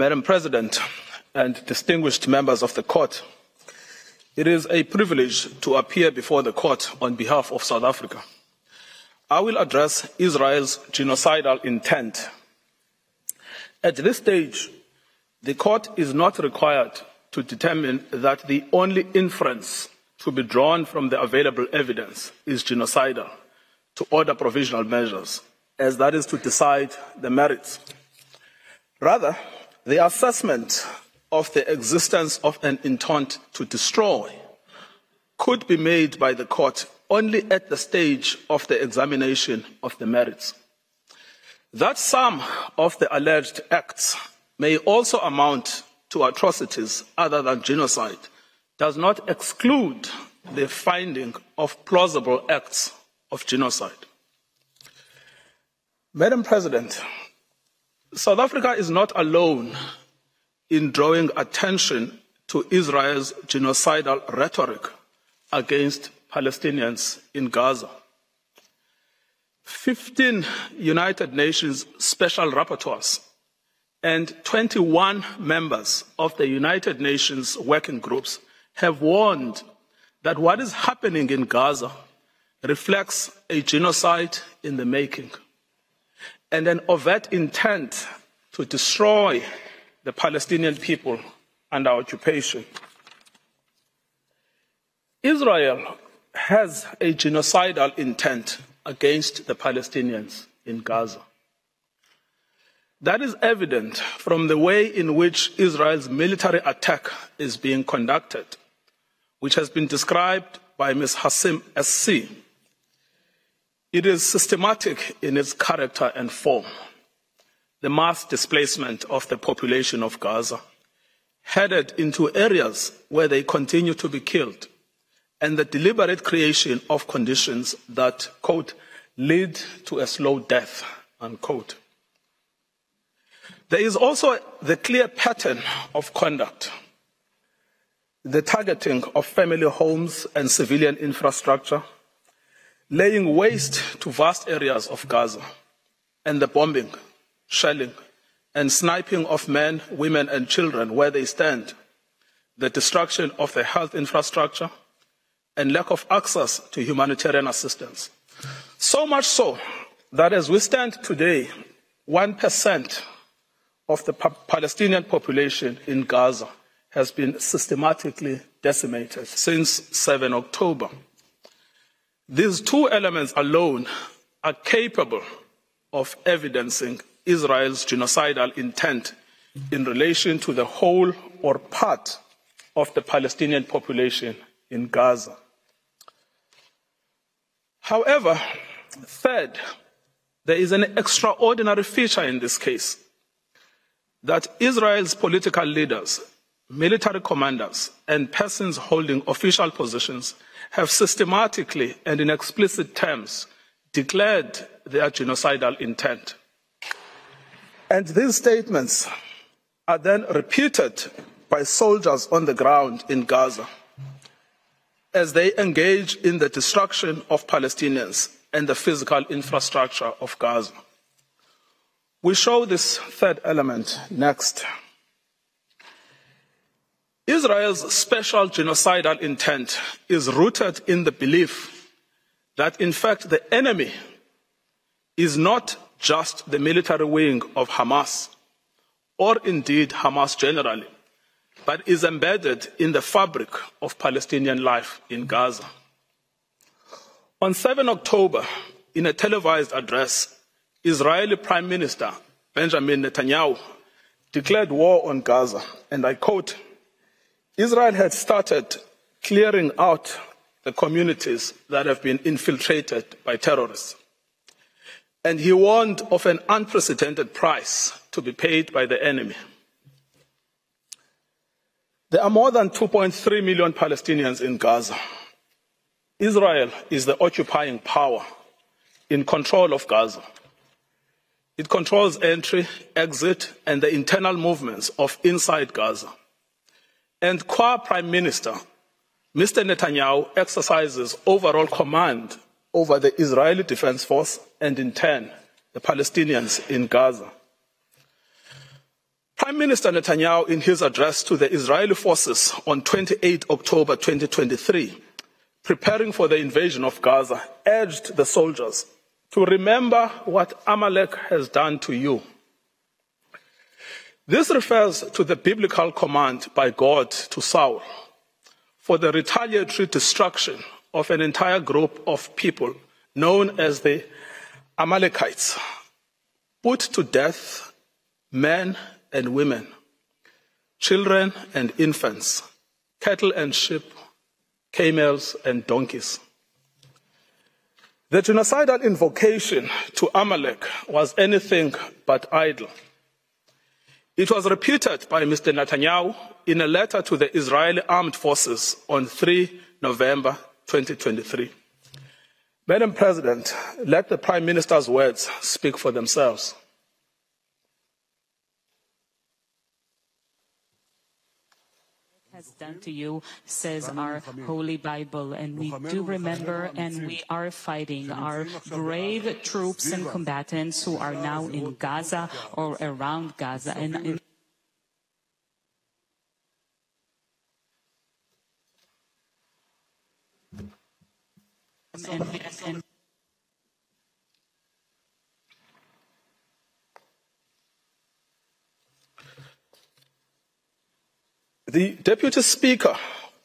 Madam President and distinguished members of the Court, it is a privilege to appear before the Court on behalf of South Africa. I will address Israel's genocidal intent. At this stage, the Court is not required to determine that the only inference to be drawn from the available evidence is genocidal to order provisional measures, as that is to decide the merits. Rather, the assessment of the existence of an intent to destroy could be made by the Court only at the stage of the examination of the merits. That some of the alleged acts may also amount to atrocities other than genocide does not exclude the finding of plausible acts of genocide. Madam President, South Africa is not alone in drawing attention to Israel's genocidal rhetoric against Palestinians in Gaza. 15 United Nations special rapporteurs and 21 members of the United Nations working groups have warned that what is happening in Gaza reflects a genocide in the making and an overt intent to destroy the Palestinian people under occupation. Israel has a genocidal intent against the Palestinians in Gaza. That is evident from the way in which Israel's military attack is being conducted, which has been described by Ms. Hassim SC. It is systematic in its character and form. The mass displacement of the population of Gaza, headed into areas where they continue to be killed, and the deliberate creation of conditions that, quote, lead to a slow death, unquote. There is also the clear pattern of conduct, the targeting of family homes and civilian infrastructure, laying waste to vast areas of Gaza, and the bombing, shelling, and sniping of men, women, and children where they stand, the destruction of the health infrastructure, and lack of access to humanitarian assistance. So much so that as we stand today, 1% of the Palestinian population in Gaza has been systematically decimated since 7 October. These two elements alone are capable of evidencing Israel's genocidal intent in relation to the whole or part of the Palestinian population in Gaza. However, third, there is an extraordinary feature in this case, that Israel's political leaders, military commanders, and persons holding official positions have systematically and in explicit terms declared their genocidal intent. And these statements are then repeated by soldiers on the ground in Gaza as they engage in the destruction of Palestinians and the physical infrastructure of Gaza. We show this third element next. Israel's special genocidal intent is rooted in the belief that, in fact, the enemy is not just the military wing of Hamas, or indeed Hamas generally, but is embedded in the fabric of Palestinian life in Gaza. On 7 October, in a televised address, Israeli Prime Minister Benjamin Netanyahu declared war on Gaza, and I quote, Israel had started clearing out the communities that have been infiltrated by terrorists. And he warned of an unprecedented price to be paid by the enemy. There are more than 2.3 million Palestinians in Gaza. Israel is the occupying power in control of Gaza. It controls entry, exit, and the internal movements of inside Gaza. And Prime Minister, Mr. Netanyahu exercises overall command over the Israeli Defense Force and, in turn, the Palestinians in Gaza. Prime Minister Netanyahu, in his address to the Israeli forces on 28 October 2023, preparing for the invasion of Gaza, urged the soldiers to remember what Amalek has done to you. This refers to the biblical command by God to Saul for the retaliatory destruction of an entire group of people known as the Amalekites, put to death men and women, children and infants, cattle and sheep, camels and donkeys. The genocidal invocation to Amalek was anything but idle. It was repeated by Mr. Netanyahu in a letter to the Israeli Armed Forces on 3 November 2023. Madam President, let the Prime Minister's words speak for themselves. Has done to you, says our Holy Bible, and we do remember and we are fighting our brave troops and combatants who are now in Gaza or around Gaza. And the Deputy Speaker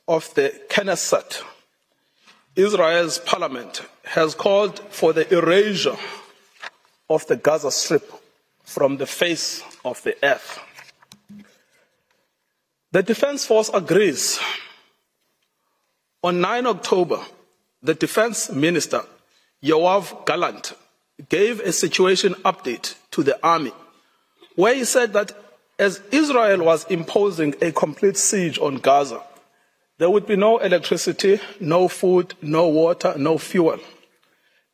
of the Knesset, Israel's parliament, has called for the erasure of the Gaza Strip from the face of the earth. The Defense Force agrees. On 9 October, the Defense Minister, Yoav Gallant, gave a situation update to the army, where he said that as Israel was imposing a complete siege on Gaza, there would be no electricity, no food, no water, no fuel.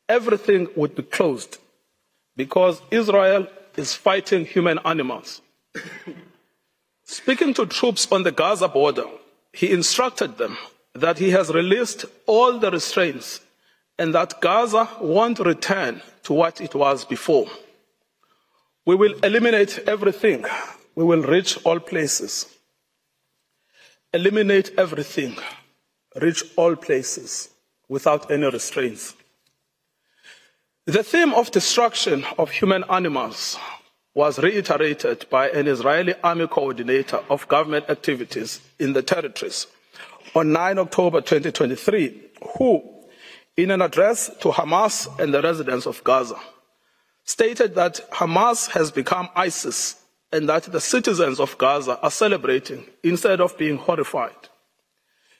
Everything would be closed because Israel is fighting human animals. Speaking to troops on the Gaza border, he instructed them that he has released all the restraints and that Gaza won't return to what it was before. We will eliminate everything. We will reach all places. Eliminate everything. Reach all places without any restraints. The theme of destruction of human animals was reiterated by an Israeli army coordinator of government activities in the territories on 9 October 2023, who, in an address to Hamas and the residents of Gaza, stated that Hamas has become ISIS and that the citizens of Gaza are celebrating instead of being horrified.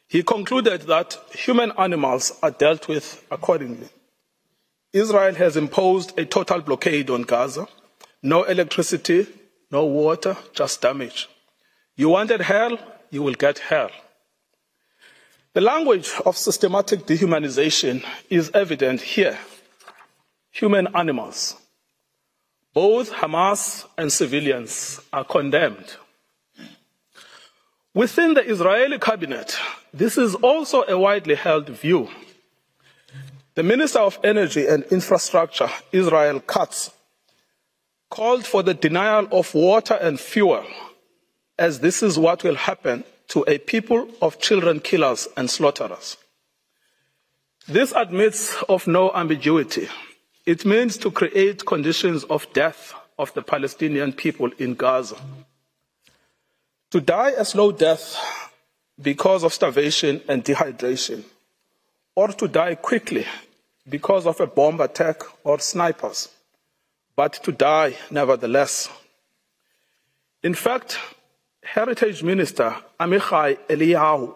He concluded that human animals are dealt with accordingly. Israel has imposed a total blockade on Gaza. No electricity, no water, just damage. You wanted hell, you will get hell. The language of systematic dehumanization is evident here. Human animals. Both Hamas and civilians are condemned. Within the Israeli cabinet, this is also a widely held view. The Minister of Energy and Infrastructure, Israel Katz, called for the denial of water and fuel, as this is what will happen to a people of children killers and slaughterers. This admits of no ambiguity. It means to create conditions of death of the Palestinian people in Gaza. To die a slow death because of starvation and dehydration, or to die quickly because of a bomb attack or snipers, but to die nevertheless. In fact, Heritage Minister Amichai Eliyahu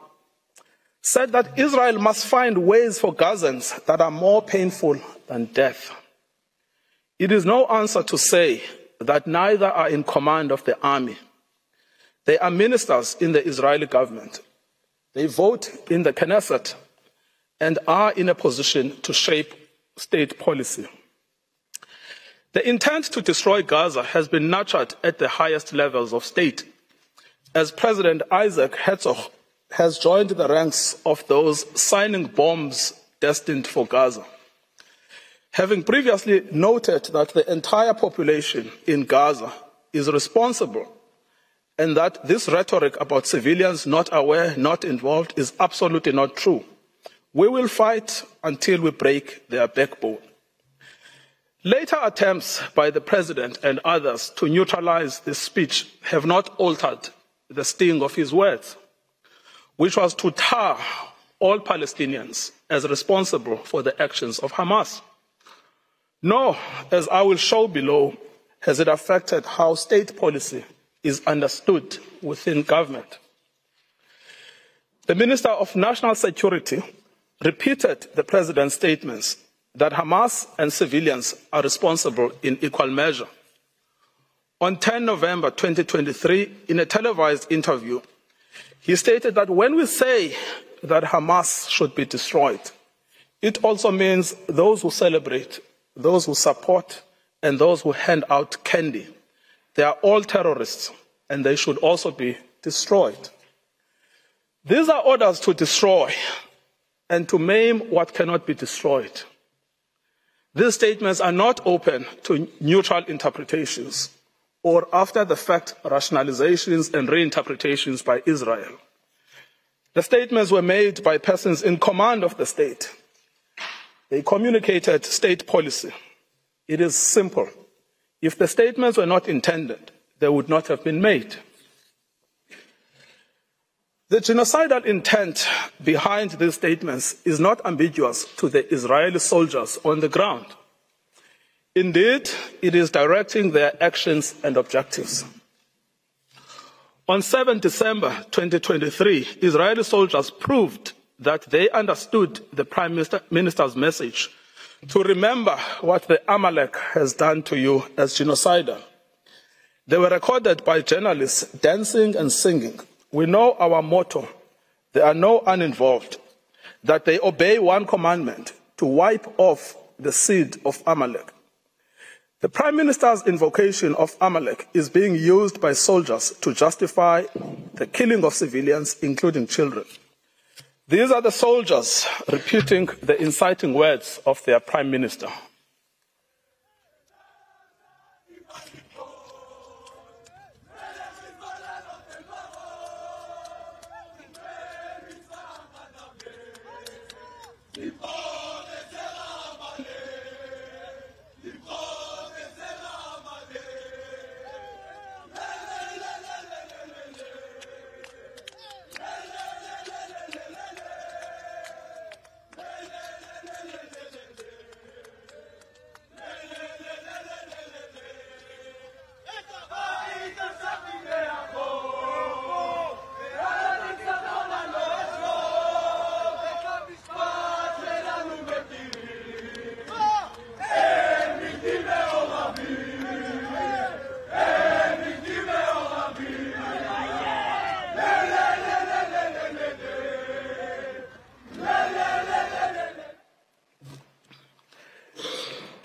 said that Israel must find ways for Gazans that are more painful than death. It is no answer to say that neither are in command of the army. They are ministers in the Israeli government. They vote in the Knesset and are in a position to shape state policy. The intent to destroy Gaza has been nurtured at the highest levels of state, as President Isaac Herzog has joined the ranks of those signing bombs destined for Gaza, having previously noted that the entire population in Gaza is responsible and that this rhetoric about civilians not aware, not involved, is absolutely not true. We will fight until we break their backbone. Later attempts by the President and others to neutralize this speech have not altered the sting of his words, which was to tar all Palestinians as responsible for the actions of Hamas. Nor, as I will show below, has it affected how state policy is understood within government. The Minister of National Security repeated the President's statements that Hamas and civilians are responsible in equal measure. On 10 November 2023, in a televised interview, he stated that when we say that Hamas should be destroyed, it also means those who celebrate, those who support, and those who hand out candy. They are all terrorists, and they should also be destroyed. These are orders to destroy and to maim what cannot be destroyed. These statements are not open to neutral interpretations or after-the-fact rationalizations and reinterpretations by Israel. The statements were made by persons in command of the state. They communicated state policy. It is simple. If the statements were not intended, they would not have been made. The genocidal intent behind these statements is not ambiguous to the Israeli soldiers on the ground. Indeed, it is directing their actions and objectives. On 7 December 2023, Israeli soldiers proved that they understood the Prime Minister's message to remember what the Amalek has done to you as genocidal. They were recorded by journalists dancing and singing. We know our motto, there are no uninvolved, that they obey one commandment, to wipe off the seed of Amalek. The Prime Minister's invocation of Amalek is being used by soldiers to justify the killing of civilians, including children. These are the soldiers repeating the inciting words of their Prime Minister.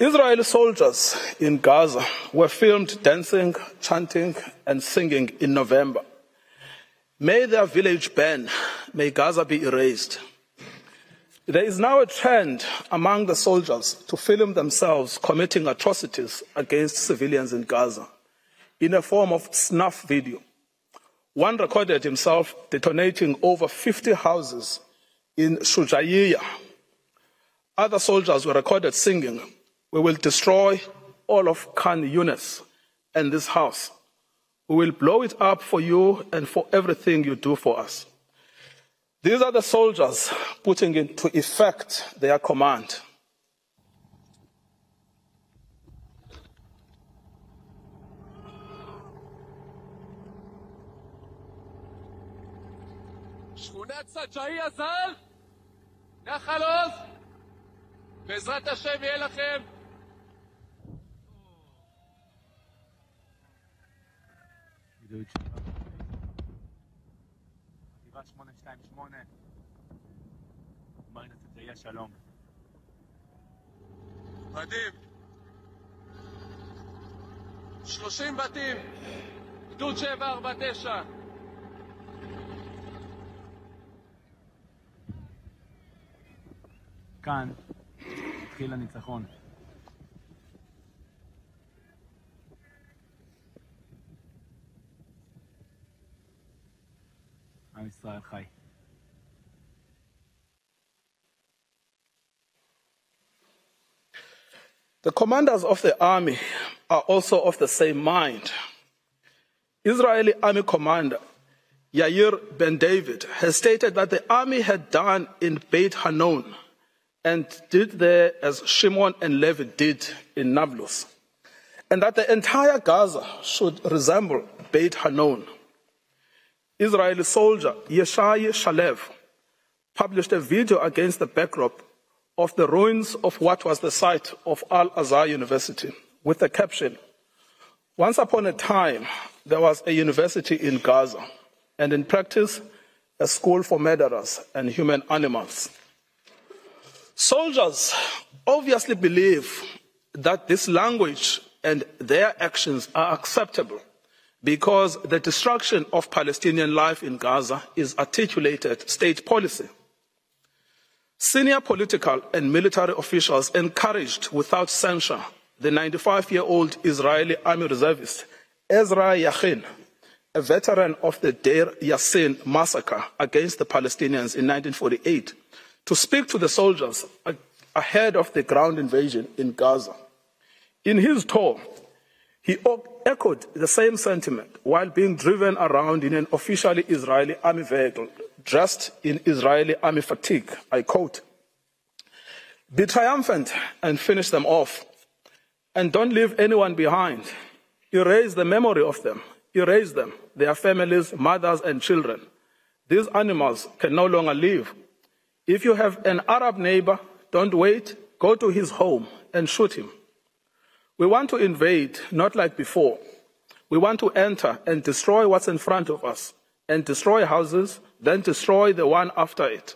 Israeli soldiers in Gaza were filmed dancing, chanting, and singing in November. May their village burn, may Gaza be erased. There is now a trend among the soldiers to film themselves committing atrocities against civilians in Gaza in a form of snuff video. One recorded himself detonating over 50 houses in Shujaiya. Other soldiers were recorded singing, "We will destroy all of Khan Yunis and this house. We will blow it up for you and for everything you do for us." These are the soldiers putting into effect their command. שכונת סג'אעיה ז"ל, נחל עוז, בעזרת השם יהיה לכם. חטיבה 828, מרינה סג'אעיה שלום. בתים, 30 בתים, גדוד 749. כאן התחיל הניצחון. עם ישראל חי. The commanders of the army are also of the same mind. Israeli army commander Yair Ben David has stated that the army had done in Beit Hanon and did there as Shimon and Levi did in Nablus, and that the entire Gaza should resemble Beit Hanon. Israeli soldier Yeshai Shalev published a video against the backdrop of the ruins of what was the site of Al-Azhar University with the caption, "Once upon a time, there was a university in Gaza, and in practice, a school for murderers and human animals." Soldiers obviously believe that this language and their actions are acceptable because the destruction of Palestinian life in Gaza is articulated state policy. Senior political and military officials encouraged without censure the 95-year-old Israeli army reservist Ezra Yachin, a veteran of the Deir Yassin massacre against the Palestinians in 1948, to speak to the soldiers ahead of the ground invasion in Gaza. In his tour, he echoed the same sentiment while being driven around in an officially Israeli army vehicle dressed in Israeli army fatigue. I quote, "Be triumphant and finish them off, and don't leave anyone behind. Erase the memory of them. Erase them, their families, mothers and children. These animals can no longer live. If you have an Arab neighbor, don't wait, go to his home and shoot him. We want to invade, not like before. We want to enter and destroy what's in front of us, and destroy houses, then destroy the one after it.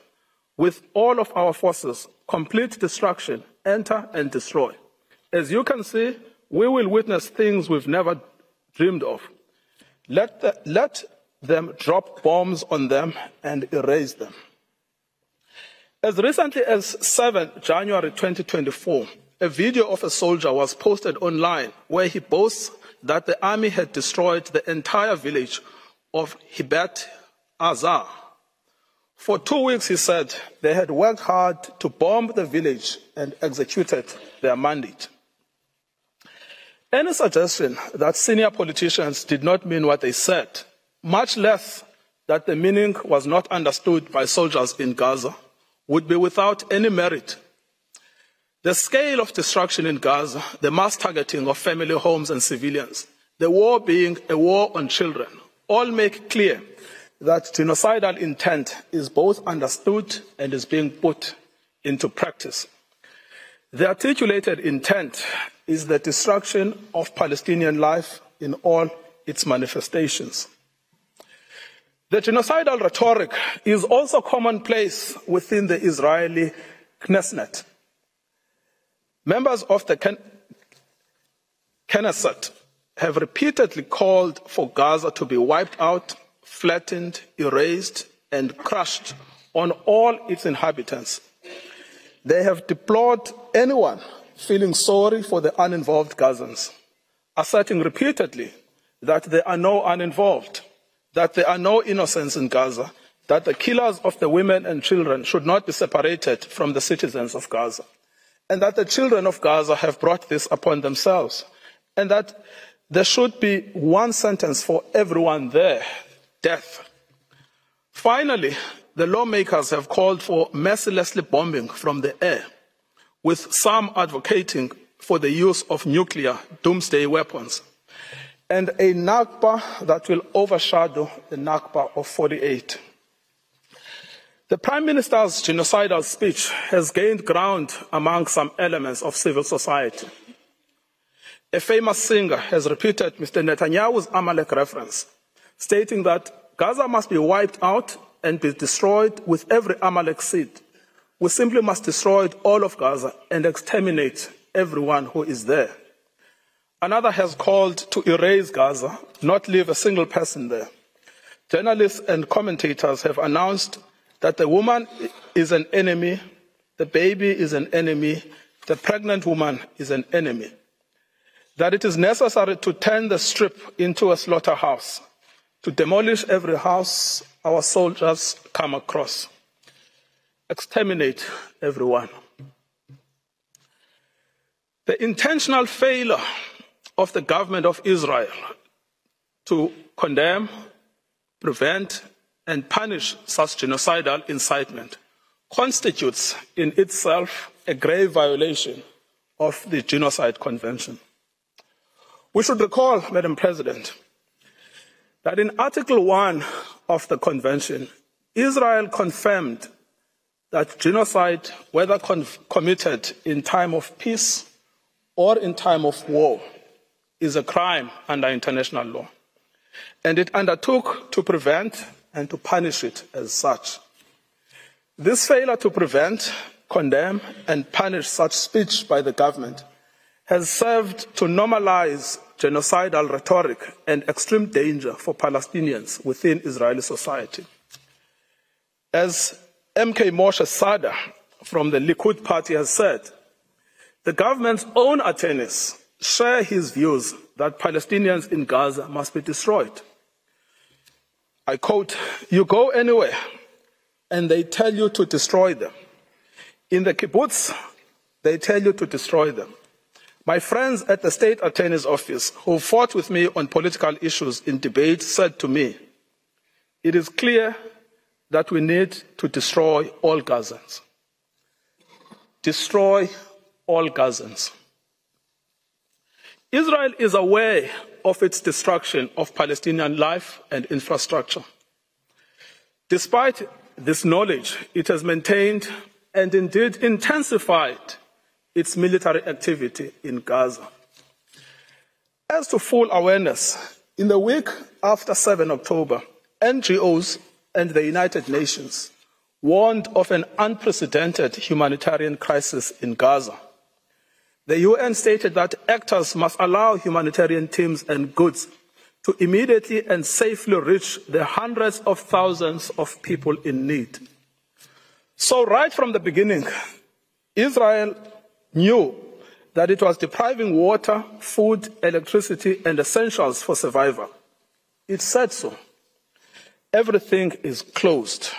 With all of our forces, complete destruction, enter and destroy. As you can see, we will witness things we've never dreamed of. Let them drop bombs on them and erase them." As recently as 7 January 2024, a video of a soldier was posted online where he boasts that the army had destroyed the entire village of Hibat Azar. For 2 weeks, he said, they had worked hard to bomb the village and executed their mandate. Any suggestion that senior politicians did not mean what they said, much less that the meaning was not understood by soldiers in Gaza, would be without any merit. The scale of destruction in Gaza, the mass targeting of family homes and civilians, the war being a war on children, all make clear that genocidal intent is both understood and is being put into practice. The articulated intent is the destruction of Palestinian life in all its manifestations. The genocidal rhetoric is also commonplace within the Israeli Knesset. Members of the Knesset have repeatedly called for Gaza to be wiped out, flattened, erased, and crushed on all its inhabitants. They have deplored anyone feeling sorry for the uninvolved Gazans, asserting repeatedly that there are no uninvolved, that there are no innocents in Gaza, that the killers of the women and children should not be separated from the citizens of Gaza, and that the children of Gaza have brought this upon themselves, and that there should be one sentence for everyone there, death. Finally, the lawmakers have called for mercilessly bombing from the air, with some advocating for the use of nuclear doomsday weapons, and a Nakba that will overshadow the Nakba of 48. The Prime Minister's genocidal speech has gained ground among some elements of civil society. A famous singer has repeated Mr. Netanyahu's Amalek reference, stating that Gaza must be wiped out and be destroyed with every Amalek seed. We simply must destroy all of Gaza and exterminate everyone who is there. Another has called to erase Gaza, not leave a single person there. Journalists and commentators have announced that the woman is an enemy, the baby is an enemy, the pregnant woman is an enemy. That it is necessary to turn the strip into a slaughterhouse, to demolish every house our soldiers come across, exterminate everyone. The intentional failure of the government of Israel to condemn, prevent, and punish such genocidal incitement constitutes in itself a grave violation of the Genocide Convention. We should recall, Madam President, that in Article 1 of the Convention, Israel confirmed that genocide, whether committed in time of peace or in time of war, is a crime under international law, and it undertook to prevent and to punish it as such. This failure to prevent, condemn, and punish such speech by the government has served to normalize genocidal rhetoric and extreme danger for Palestinians within Israeli society. As MK Moshe Sada from the Likud party has said, the government's own attorneys share his views that Palestinians in Gaza must be destroyed. I quote, "You go anywhere and they tell you to destroy them. In the kibbutz, they tell you to destroy them. My friends at the state attorney's office who fought with me on political issues in debate said to me, it is clear that we need to destroy all Gazans. Destroy all Gazans." Israel is aware of its destruction of Palestinian life and infrastructure. Despite this knowledge, it has maintained and indeed intensified its military activity in Gaza. As to full awareness, in the week after 7 October, NGOs and the United Nations warned of an unprecedented humanitarian crisis in Gaza. The UN stated that actors must allow humanitarian teams and goods to immediately and safely reach the hundreds of thousands of people in need. So right from the beginning, Israel knew that it was depriving water, food, electricity, and essentials for survival. It said so. Everything is closed.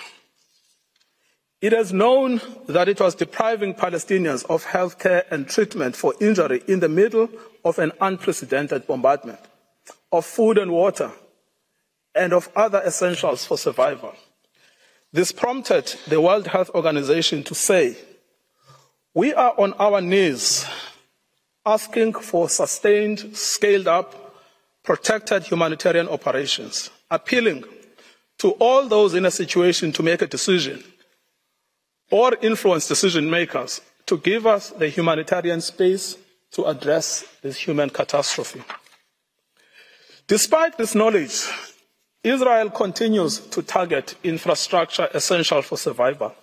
It has known that it was depriving Palestinians of health care and treatment for injury in the middle of an unprecedented bombardment, of food and water, and of other essentials for survival. This prompted the World Health Organization to say, "We are on our knees asking for sustained, scaled-up, protected humanitarian operations, appealing to all those in a situation to make a decision or influence decision makers to give us the humanitarian space to address this human catastrophe." Despite this knowledge, Israel continues to target infrastructure essential for survival: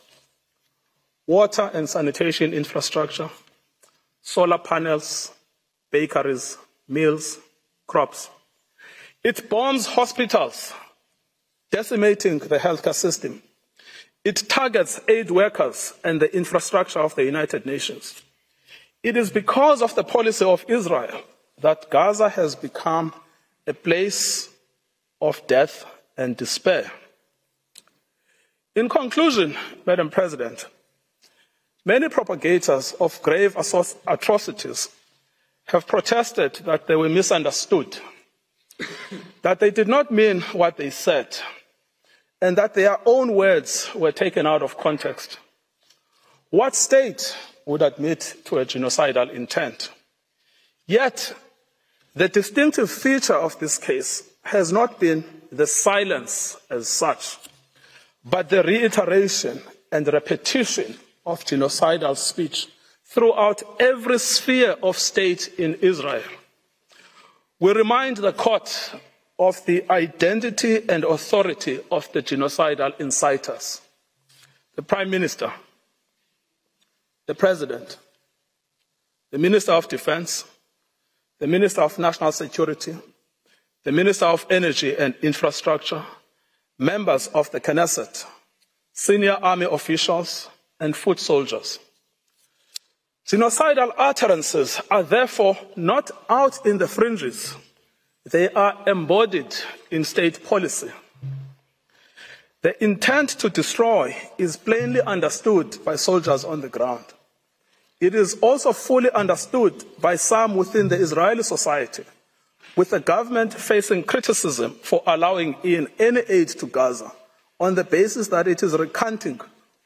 water and sanitation infrastructure, solar panels, bakeries, mills, crops. It bombs hospitals, decimating the healthcare system. It targets aid workers and the infrastructure of the United Nations. It is because of the policy of Israel that Gaza has become a place of death and despair. In conclusion, Madam President, many propagators of grave atrocities have protested that they were misunderstood, that they did not mean what they said, and that their own words were taken out of context. What state would admit to a genocidal intent? Yet, the distinctive feature of this case has not been the silence as such, but the reiteration and repetition of genocidal speech throughout every sphere of state in Israel. We remind the court of the identity and authority of the genocidal inciters: the Prime Minister, the President, the Minister of Defense, the Minister of National Security, the Minister of Energy and Infrastructure, members of the Knesset, senior army officials, and foot soldiers. Genocidal utterances are therefore not out in the fringes. They are embodied in state policy. The intent to destroy is plainly understood by soldiers on the ground. It is also fully understood by some within the Israeli society, with the government facing criticism for allowing in any aid to Gaza on the basis that it is recanting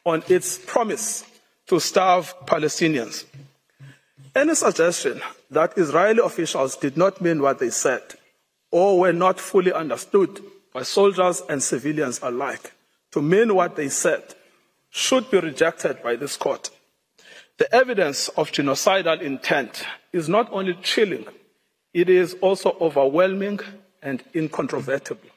on its promise to starve Palestinians. Any suggestion that Israeli officials did not mean what they said or were not fully understood by soldiers and civilians alike to mean what they said should be rejected by this court. The evidence of genocidal intent is not only chilling, it is also overwhelming and incontrovertible.